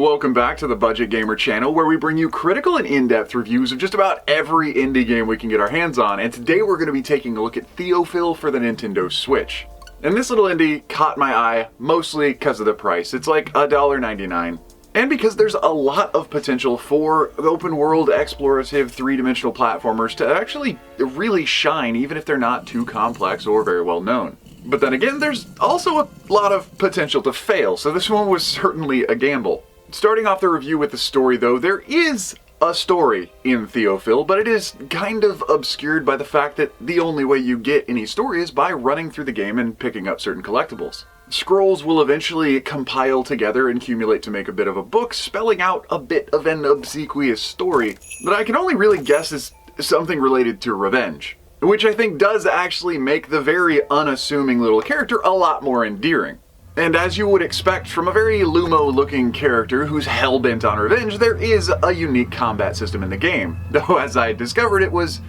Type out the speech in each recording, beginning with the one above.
Welcome back to the Budget Gamer channel, where we bring you critical and in-depth reviews of just about every indie game we can get our hands on, and today we're going to be taking a look at Theofil for the Nintendo Switch. And this little indie caught my eye, mostly because of the price. It's like $1.99. And because there's a lot of potential for open-world, explorative, three-dimensional platformers to actually really shine, even if they're not too complex or very well known. But then again, there's also a lot of potential to fail, so this one was certainly a gamble. Starting off the review with the story though, there is a story in Theofil, but it is kind of obscured by the fact that the only way you get any story is by running through the game and picking up certain collectibles. Scrolls will eventually compile together and accumulate to make a bit of a book, spelling out a bit of an obsequious story that I can only really guess is something related to revenge, which I think does actually make the very unassuming little character a lot more endearing. And as you would expect from a very Lumo-looking character who's hell-bent on revenge, there is a unique combat system in the game. Though, as I discovered, it was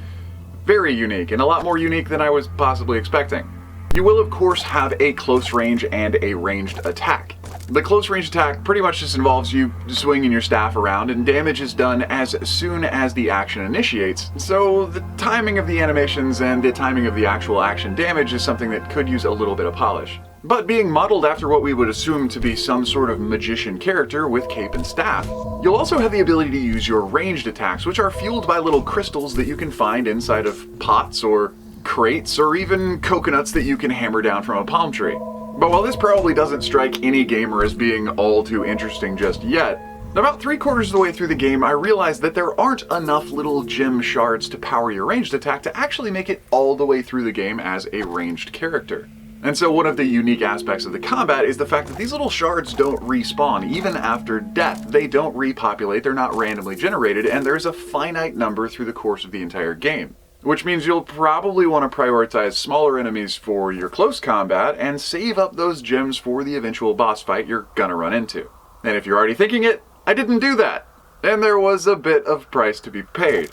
very unique, and a lot more unique than I was possibly expecting. You will, of course, have a close range and a ranged attack. The close range attack pretty much just involves you swinging your staff around, and damage is done as soon as the action initiates. So the timing of the animations and the timing of the actual action damage is something that could use a little bit of polish. But being modeled after what we would assume to be some sort of magician character with cape and staff. You'll also have the ability to use your ranged attacks, which are fueled by little crystals that you can find inside of pots or crates or even coconuts that you can hammer down from a palm tree. But while this probably doesn't strike any gamer as being all too interesting just yet, about 3/4 of the way through the game I realized that there aren't enough little gem shards to power your ranged attack to actually make it all the way through the game as a ranged character. And so one of the unique aspects of the combat is the fact that these little shards don't respawn even after death. They don't repopulate, they're not randomly generated, and there's a finite number through the course of the entire game. Which means you'll probably want to prioritize smaller enemies for your close combat and save up those gems for the eventual boss fight you're gonna run into. And if you're already thinking it, I didn't do that. And there was a bit of price to be paid.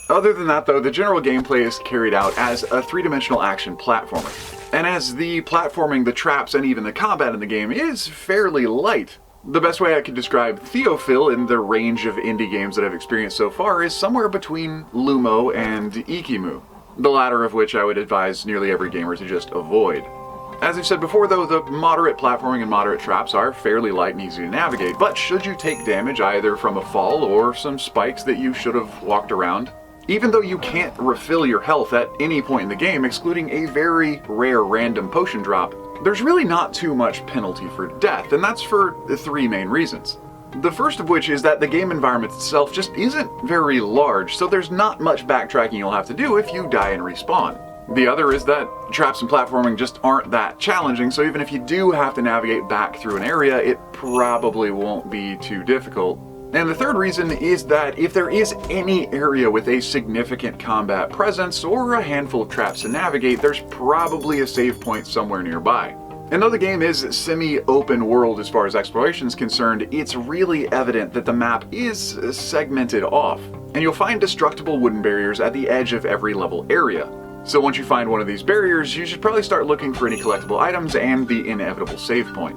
Other than that though, the general gameplay is carried out as a three-dimensional action platformer. And as the platforming, the traps, and even the combat in the game is fairly light. The best way I could describe Theofil in the range of indie games that I've experienced so far is somewhere between Lumo and Ikimu, the latter of which I would advise nearly every gamer to just avoid. As I've said before though, the moderate platforming and moderate traps are fairly light and easy to navigate, but should you take damage either from a fall or some spikes that you should have walked around, even though you can't refill your health at any point in the game, excluding a very rare random potion drop, there's really not too much penalty for death, and that's for three main reasons. The first of which is that the game environment itself just isn't very large, so there's not much backtracking you'll have to do if you die and respawn. The other is that traps and platforming just aren't that challenging, so even if you do have to navigate back through an area, it probably won't be too difficult. And the third reason is that if there is any area with a significant combat presence or a handful of traps to navigate, there's probably a save point somewhere nearby. And though the game is semi-open world as far as exploration is concerned, it's really evident that the map is segmented off, and you'll find destructible wooden barriers at the edge of every level area. So once you find one of these barriers, you should probably start looking for any collectible items and the inevitable save point.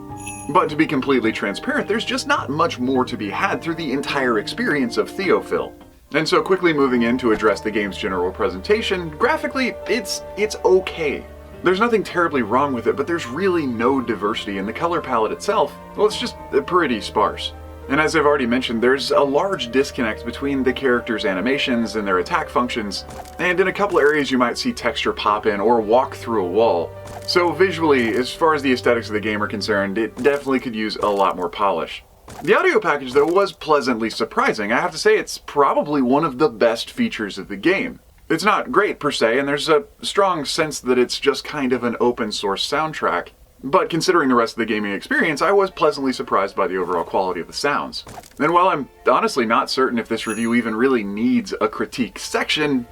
But to be completely transparent, there's just not much more to be had through the entire experience of Theofil. And so quickly moving in to address the game's general presentation, graphically, it's okay. There's nothing terribly wrong with it, but there's really no diversity in the color palette itself. Well, it's just pretty sparse. And as I've already mentioned, there's a large disconnect between the characters' animations and their attack functions, and in a couple areas you might see texture pop in or walk through a wall. So visually, as far as the aesthetics of the game are concerned, it definitely could use a lot more polish. The audio package though was pleasantly surprising. I have to say it's probably one of the best features of the game. It's not great per se, and there's a strong sense that it's just kind of an open source soundtrack. But considering the rest of the gaming experience, I was pleasantly surprised by the overall quality of the sounds. And while I'm honestly not certain if this review even really needs a critique section,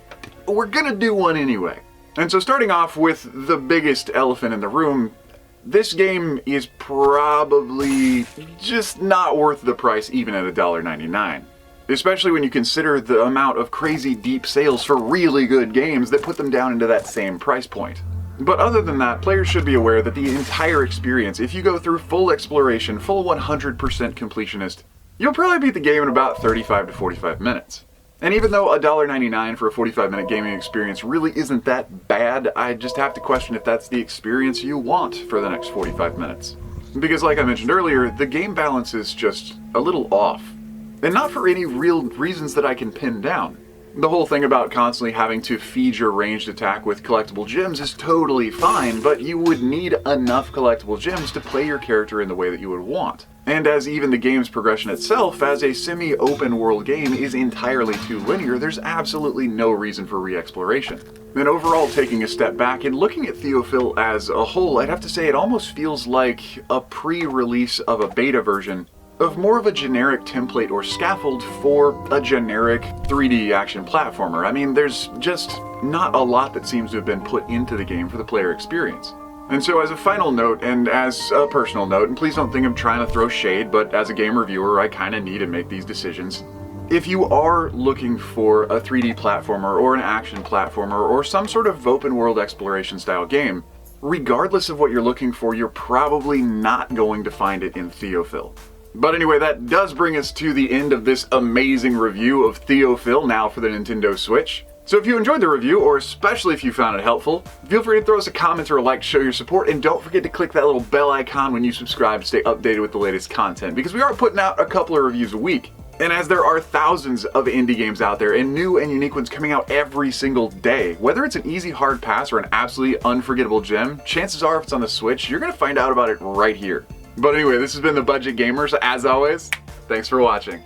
we're gonna do one anyway. And so starting off with the biggest elephant in the room, this game is probably just not worth the price even at $1.99. Especially when you consider the amount of crazy deep sales for really good games that put them down into that same price point. But other than that, players should be aware that the entire experience, if you go through full exploration, full 100% completionist, you'll probably beat the game in about 35 to 45 minutes. And even though $1.99 for a 45-minute gaming experience really isn't that bad, I just have to question if that's the experience you want for the next 45 minutes. Because like I mentioned earlier, the game balance is just a little off. And not for any real reasons that I can pin down. The whole thing about constantly having to feed your ranged attack with collectible gems is totally fine, but you would need enough collectible gems to play your character in the way that you would want. And as even the game's progression itself, as a semi-open world game, is entirely too linear, there's absolutely no reason for re-exploration. And overall, taking a step back and looking at Theofil as a whole, I'd have to say it almost feels like a pre-release of a beta version of more of a generic template or scaffold for a generic 3D action platformer. I mean, there's just not a lot that seems to have been put into the game for the player experience. And so as a final note, and as a personal note, and please don't think I'm trying to throw shade, but as a game reviewer, I kind of need to make these decisions. If you are looking for a 3D platformer or an action platformer or some sort of open world exploration style game, regardless of what you're looking for, you're probably not going to find it in Theofil. But anyway, that does bring us to the end of this amazing review of Theofil, now for the Nintendo Switch. So if you enjoyed the review, or especially if you found it helpful, feel free to throw us a comment or a like to show your support, and don't forget to click that little bell icon when you subscribe to stay updated with the latest content, because we are putting out a couple of reviews a week. And as there are thousands of indie games out there, and new and unique ones coming out every single day, whether it's an easy hard pass or an absolutely unforgettable gem, chances are if it's on the Switch, you're going to find out about it right here. But anyway, this has been The Budget Gamer, so as always, thanks for watching.